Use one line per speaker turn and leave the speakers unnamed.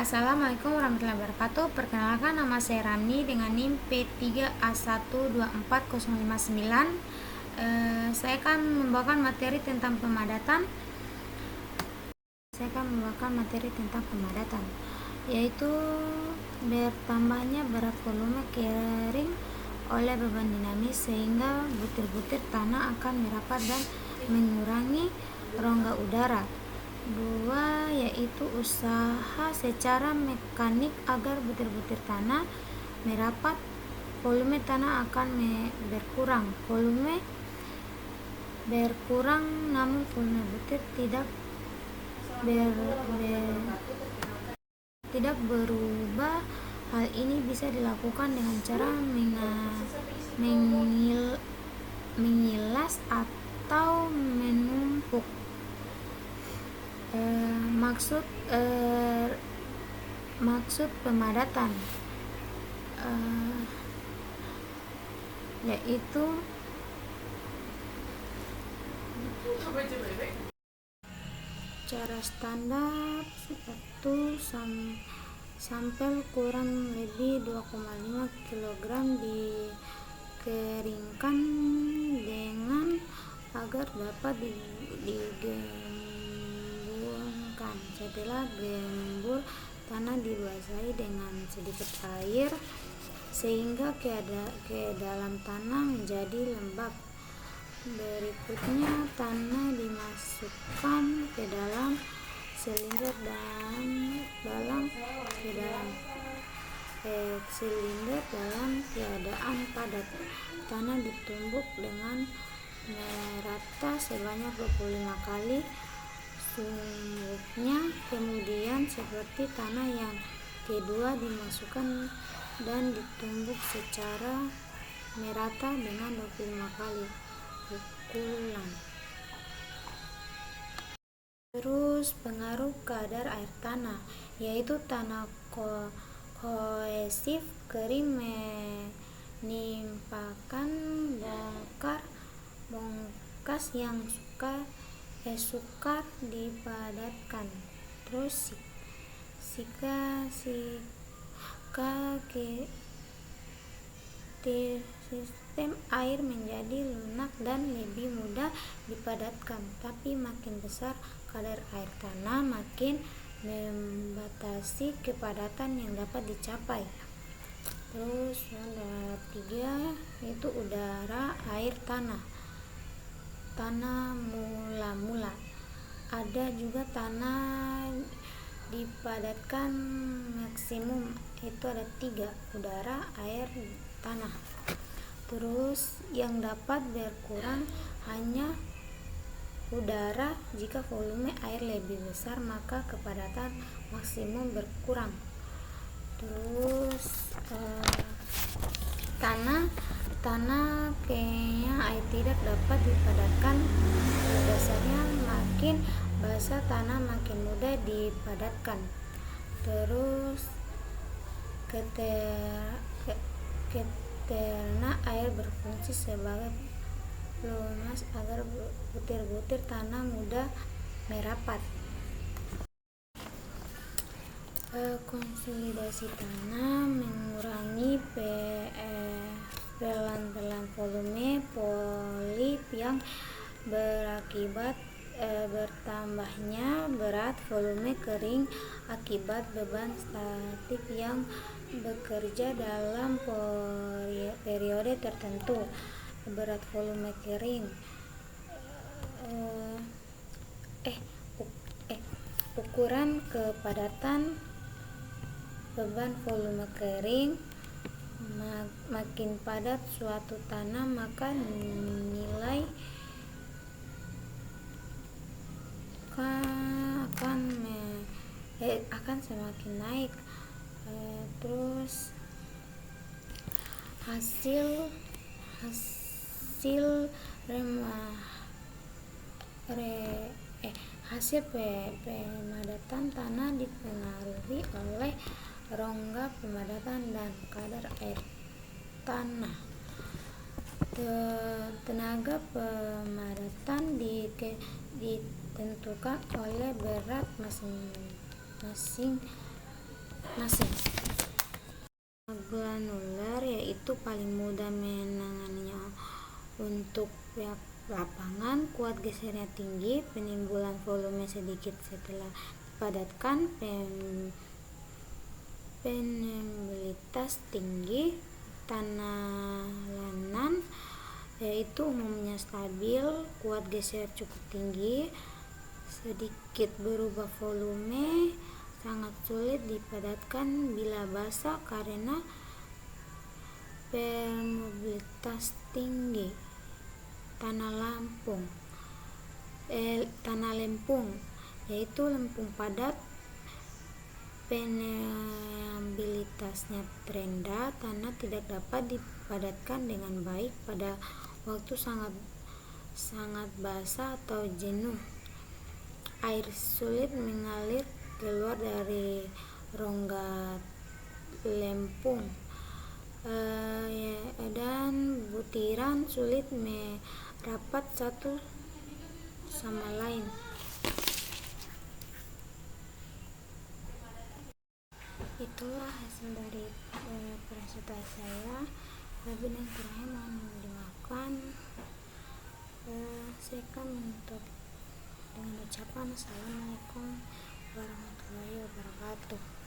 Assalamualaikum warahmatullahi wabarakatuh. Perkenalkan, nama saya Ramni dengan NIM P3A1240059. Saya akan membawakan materi tentang pemadatan. Yaitu bertambahnya berat volume kering oleh beban dinamis sehingga butir-butir tanah akan merapat dan mengurangi rongga udara. 2. Yaitu usaha secara mekanik agar butir-butir tanah merapat, volume tanah akan berkurang namun volume butir tidak berubah. Hal ini bisa dilakukan dengan cara mengilas atau menumpuk. Maksud pemadatan yaitu cara standar 1 sampel kurang lebih 2,5 kg dikeringkan dengan agar dapat digemburkan. Setelah gembur, tanah dibasahi dengan sedikit air sehingga ke dalam tanah menjadi lembab. Berikutnya tanah dimasukkan ke dalam silinder dalam keadaan padat. Tanah ditumbuk dengan merata sebanyak 25 kali sungguhnya. Kemudian seperti tanah yang kedua dimasukkan dan ditumbuk secara merata dengan 25 kali pukulan. Terus pengaruh kadar air tanah, yaitu tanah kohesif kering menimpakan bongkas yang sukar dipadatkan. Terus sistem air menjadi lunak dan lebih mudah dipadatkan. Tapi makin besar kadar air tanah, makin membatasi kepadatan yang dapat dicapai. Terus yang 3 yaitu udara air tanah mula-mula. Ada juga tanah dipadatkan maksimum, itu ada 3: udara, air, tanah. Terus yang dapat berkurang hanya udara. Jika volume air lebih besar maka kepadatan maksimum berkurang. Terus tanah kayaknya air tidak dapat dipadatkan. Dasarnya makin basah tanah makin mudah dipadatkan. Terus keterna air berfungsi sebagai pelumas agar butir-butir tanah mudah merapat. Konsolidasi tanah mengurangi pelan-pelan volume polip yang berakibat bertambahnya berat volume kering akibat beban statik yang bekerja dalam periode tertentu. Berat volume kering ukuran kepadatan beban volume kering. Makin padat suatu tanah maka nilai akan semakin naik. Terus hasil pemadatan tanah dipengaruhi oleh rongga pemadatan dan kadar air tanah. Tenaga pemadatan ditentukan oleh berat masing-masing mesin. Granular yaitu paling mudah menanganinya untuk lapangan, kuat gesernya tinggi, penimbunan volume sedikit setelah dipadatkan, penembelitas tinggi. Tanah yaitu umumnya stabil, kuat geser cukup tinggi, sedikit berubah volume, sangat sulit dipadatkan bila basah karena permeabilitas tinggi. Tanah lempung yaitu lempung padat, permeabilitasnya rendah, tanah tidak dapat dipadatkan dengan baik pada waktu sangat basah atau jenuh. Air sulit mengalir keluar dari rongga lempung, dan butiran sulit merapat satu sama lain. Itulah hasil dari presentasi saya. Lebih dan kurangnya mohon dimaafkan. Saya akan menutup dengan ucapan Assalamualaikum warahmatullahi wabarakatuh.